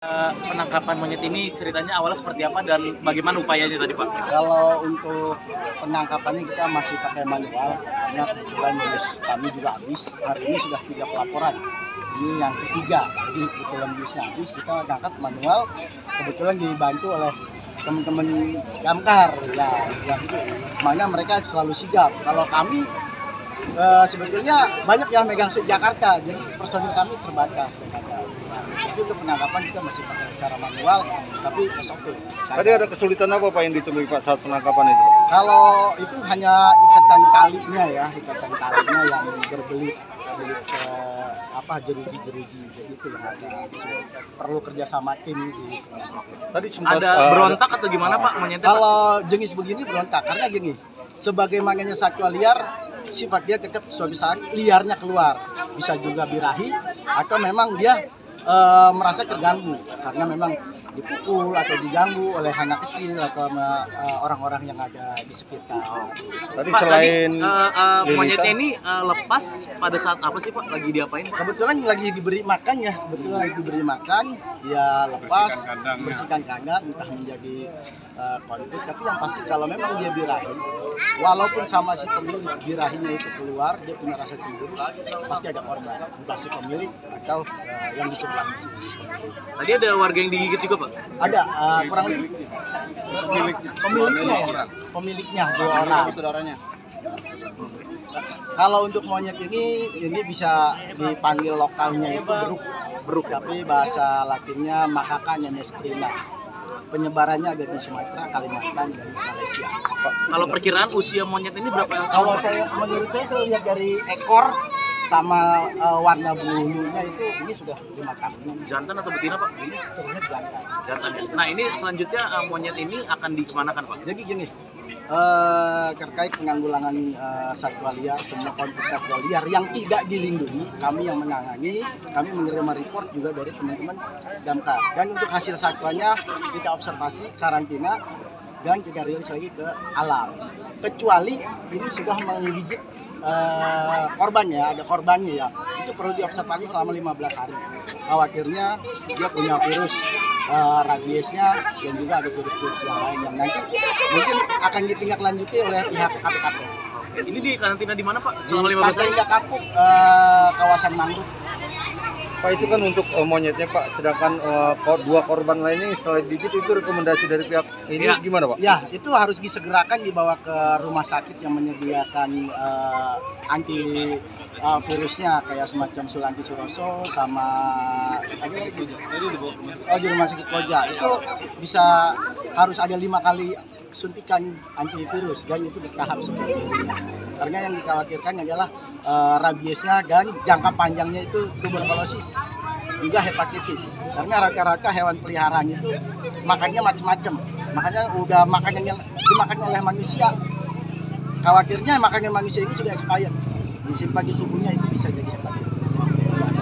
Penangkapan monyet ini ceritanya awalnya seperti apa dan bagaimana upayanya tadi Pak? Kalau untuk penangkapannya kita masih pakai manual karena kebetulan bus kami juga habis. Hari ini sudah 3 pelaporan. Ini yang ketiga. Jadi kebetulan busnya habis, kita angkat manual. Kebetulan dibantu oleh teman-teman damkar ya, yang itu. Makanya mereka selalu sigap. Kalau kami sebetulnya banyak yang megang Jakarta, jadi personil kami terbatas. Itu untuk penangkapan kita masih pakai cara manual, tapi SOP. Tadi ada kesulitan apa Pak yang ditemui Pak saat penangkapan itu? Kalau itu hanya ikatan talinya ya, ikatan talinya yang berbelit ke jeruji-jeruji, jadi itu yang agak sulit. Perlu kerjasama tim sih. Tadi sempat Ada berontak atau gimana Pak monyetnya? Pak? Kalau jenis begini berontak, karena gini, sebagaimananya satwa liar, sifat dia tetap suatu saat liarnya keluar. Bisa juga birahi atau memang dia merasa terganggu karena memang dipukul atau diganggu oleh anak kecil atau orang-orang yang ada di sekitar. Tadi Pak, selain monyetnya ini lepas pada saat apa sih Pak? Lagi diapain Pak? Kebetulan lagi diberi makan ya, dia lepas, bersihkan kandang, entah menjadi konflik. Tapi yang pasti kalau memang dia birahi, walaupun sama si pemilik birahinya itu keluar, dia punya rasa cemburu, pasti ada korban, entah si pemilik atau yang di sebelahnya sih. Tadi ada warga yang digigit juga Pak? Ada kurang lebih pemiliknya 2 orang. Saudaranya. Kalau untuk monyet ini bisa dipanggil lokalnya itu beruk, tapi bahasa latinnya Macaca nyanescrina. Penyebarannya ada di Sumatera, Kalimantan, dan Malaysia. Kalau perkiraan usia monyet ini berapa? Kalau menurut saya lihat dari ekor sama warna bulunya itu ini sudah 5 tahun. Jantan atau betina Pak? Ini terlihat jantan. Jantan. Nah ini selanjutnya monyet ini akan dikemanakan Pak? Jadi gini, terkait penanggulangan satwa liar, semua konflik satwa liar yang tidak dilindungi, kami yang menangani, kami menerima report juga dari teman-teman damkar. Dan untuk hasil satwanya kita observasi, karantina, dan kita rilis lagi ke alam. Kecuali ini sudah menggigit korbannya, ada korbannya ya, itu perlu diobservasi selama 15 hari. Khawatirnya dia punya virus rabiesnya dan juga ada virus-virus yang lain yang nanti mungkin akan ditindaklanjuti oleh pihak KPKP. Ini di karantina di mana Pak? Selama 15 Pantai hari? Indah Kapuk, kawasan Mangrove. Pak itu kan untuk monyetnya Pak, sedangkan 2 korban lainnya yang setelah digigit itu rekomendasi dari pihak ini Ya. gimana Pak? Ya, itu harus disegerakan dibawa ke rumah sakit yang menyediakan anti virusnya kayak semacam Sulanti Suroso sama ada lagi di rumah sakit Koja. Itu bisa harus ada 5 kali suntikan antivirus dan itu bertahap seperti ini. Karena yang dikhawatirkan adalah rabiesnya dan jangka panjangnya itu tuberkulosis juga hepatitis. Karena rata-rata hewan peliharaan itu makannya macam-macam. Makanya udah makanan yang dimakan oleh manusia. Khawatirnya makanan manusia ini sudah expired. Disimpan di tubuhnya itu bisa jadi hepatitis.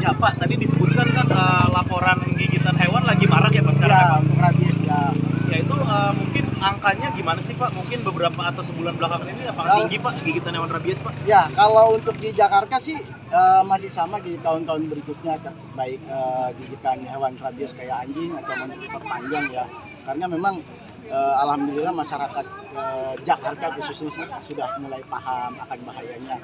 Ya Pak, tadi disebutkan kan laporan gigitan hewan lagi marak ya Pak sekarang? Ya, untuk rabies ya. Ya itu mungkin angkanya gimana sih Pak? Mungkin beberapa atau sebulan belakangan ini apakah tinggi Pak gigitan hewan rabies Pak? Ya, kalau untuk di Jakarta sih masih sama di tahun-tahun berikutnya, baik gigitan hewan rabies kayak anjing atau monyet panjang ya. Karena memang alhamdulillah masyarakat Jakarta khususnya sih sudah mulai paham akan bahayanya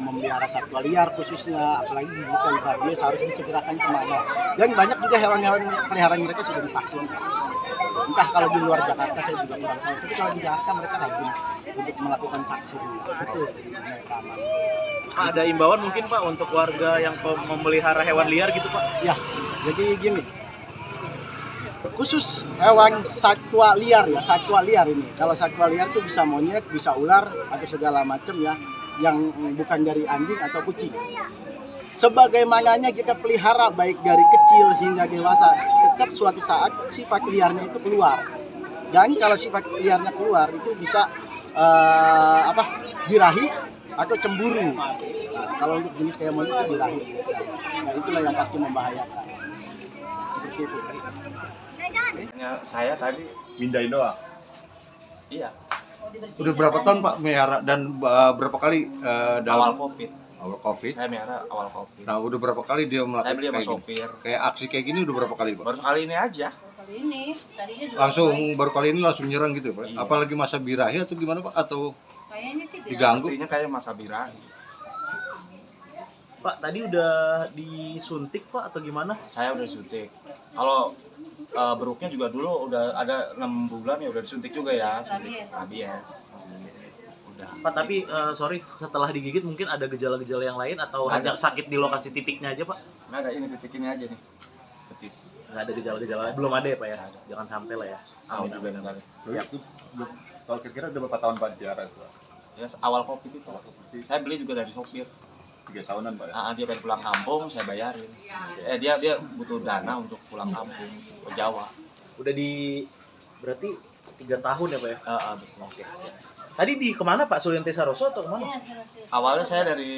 memelihara satwa liar khususnya, apalagi gigitan rabies harus disegerakan kemana. Dan banyak juga hewan-hewan peliharaan mereka sudah divaksin. Entah kalau di luar Jakarta saya juga kurang tahu, tapi kalau di Jakarta mereka rajin untuk melakukan vaksin. Itu mereka aman. Pak, ada imbauan mungkin Pak untuk warga yang memelihara hewan liar gitu Pak? Ya, jadi gini, khusus hewan satwa liar ya, satwa liar ini. Kalau satwa liar itu bisa monyet, bisa ular atau segala macam ya, yang bukan dari anjing atau kucing. Sebagaimananya kita pelihara baik dari kecil hingga dewasa, tetap suatu saat sifat liarnya itu keluar. Dan kalau sifat liarnya keluar itu bisa birahi atau cemburu. Nah, kalau untuk jenis kayak monyet itu birahi biasanya. Nah, itulah yang pasti membahayakan. Seperti itu. Saya tadi mindahin doang. Iya. Udah berapa tahun Pak melihara dan berapa kali Awal COVID. Awal COVID. Saya miara awal COVID. Nah, udah berapa kali dia melakukan Saya beli sama kayak gini? sopir. Kayak aksi kayak gini udah berapa kali, Pak? Baru kali ini aja. Kali ini, tadinya dua Langsung kali. baru kali ini langsung nyerang gitu, Pak. Iya. Apalagi masa birahi atau gimana, Pak? Atau Kayaknya sih bisa. diganggu? Sepertinya kayak masa birahi. Pak, tadi udah disuntik Pak atau gimana? Saya udah suntik. Kalau beruknya juga dulu udah ada 6 bulan ya udah disuntik juga ya. Rabies. Rabies. Udah. Pak, tapi sorry, setelah digigit mungkin ada gejala-gejala yang lain atau Nggak hanya ada. sakit di lokasi titiknya aja Pak? Nggak ada, ini titik ini aja nih. Betis. Nggak ada gejala-gejala, belum ada ya Pak ya? Jangan sampai lah ya. Tahu Amin, juga amin, nggak amin. ada. Itu kalau kira-kira udah berapa tahun Pak ziarah itu? Ya awal COVID itu. Saya beli juga dari sopir. 3 tahunan, Pak. Dia pengen pulang kampung, saya bayarin. Dia butuh dana untuk pulang kampung ke Jawa. Udah di berarti 3 tahun ya Pak ya? Betul. Oke. Tadi di kemana Pak? Sulianti Saroso atau kemana? Iya, serius. Awalnya saya dari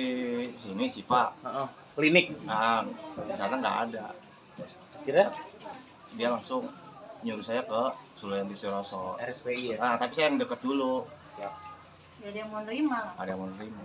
sini Sipa. Heeh. Klinik. Nah, di sana nggak ada. Kira Dia langsung nyuruh saya ke Sulianti Saroso. RSPI ya? Nah, tapi saya yang deket dulu. Gak ada yang mau nerima lah. Ada yang mau nerima.